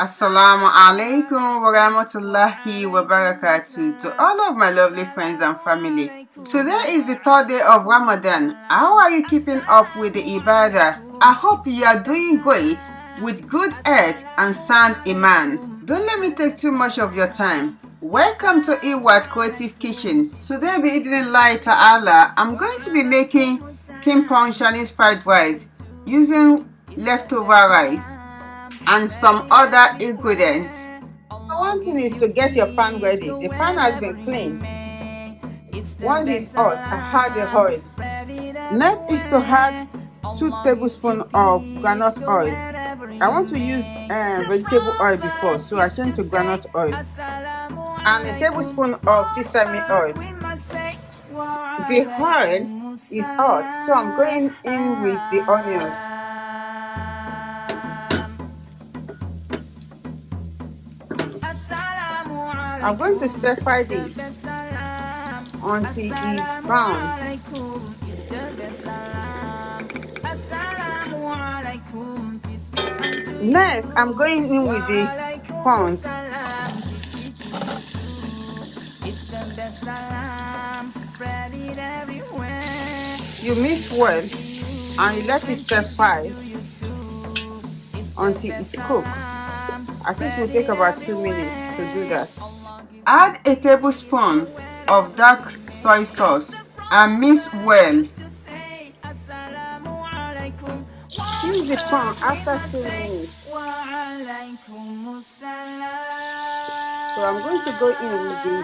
Assalamu Aleikum wa rahmatullahi wa barakatuh to all of my lovely friends and family. Today is the third day of Ramadan. How are you keeping up with the ibadah? I hope you are doing great with good health and sound Iman. Don't let me take too much of your time. Welcome to IWHAT Creative Kitchen. Today, bi-idhnillahi ta'ala, I'm going to be making Prawn Fried Rice using leftover rice and some other ingredients. One thing is to get your pan ready. The pan has been cleaned. Once it's hot, add the oil. Next is to add 2 tablespoons of groundnut oil. I want to use vegetable oil before, so I change to groundnut oil. And a tablespoon of sesame oil. The oil is hot, so I'm going in with the onions. I'm going to stir fry this until it's brown. Next, I'm going in with the prawns. You mix well and you let it stir fry until it's cooked. I think it will take about 2 minutes to do that. Add a tablespoon of dark soy sauce and mix well. Use the prawn after 2 minutes. So I'm going to go in with the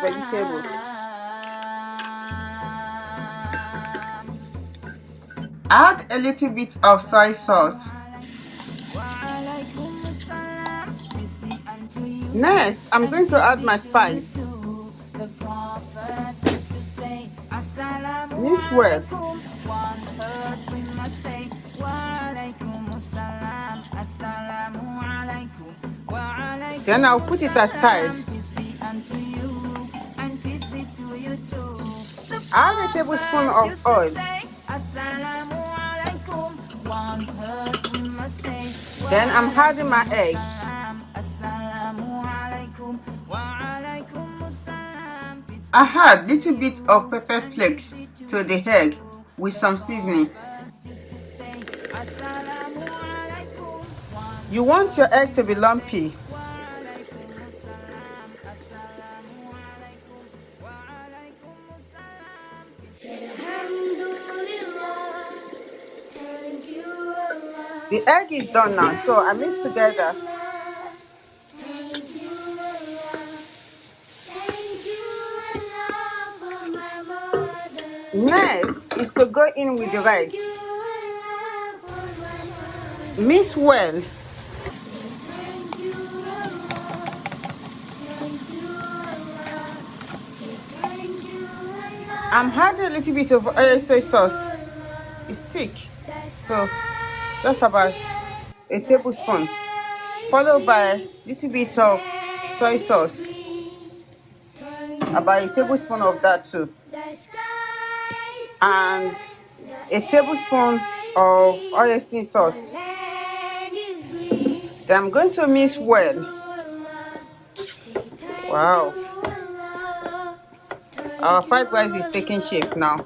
vegetables. Add a little bit of soy sauce. Next, I'm going to add my spice. Mix well. Then I'll put it aside. Add a tablespoon of oil. Then I'm adding my egg. I add little bit of pepper flakes to the egg with some seasoning. You want your egg to be lumpy. The egg is done now, so I mix together. Next is to go in with the rice. Mix well. I'm adding a little bit of soy sauce. It's thick, so just about a tablespoon, followed by a little bit of soy sauce, about a tablespoon of that too, and a tablespoon of Hoisin Sauce. Then I'm going to mix well. Wow, our fried rice is taking shape now.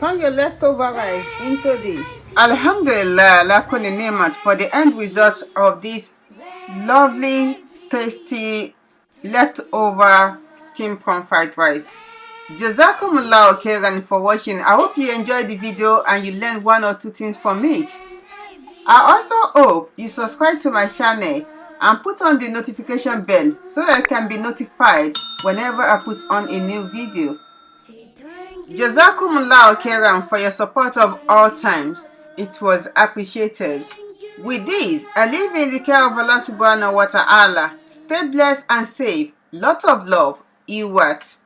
Turn your leftover rice into this. Alhamdulillah, Allah kulli ni'mat for the end result of this lovely, tasty, leftover prawn fried rice. Jazakumullahu khairan for watching. I hope you enjoyed the video and you learned 1 or 2 things from it. I also hope you subscribe to my channel and put on the notification bell so that I can be notified whenever I put on a new video. Jazakumullahu khairan for your support of all times. It was appreciated. With this, I leave in the care of Allah Subhannahu Wata Ala. Stay blessed and safe. Lot of love. IWHAT.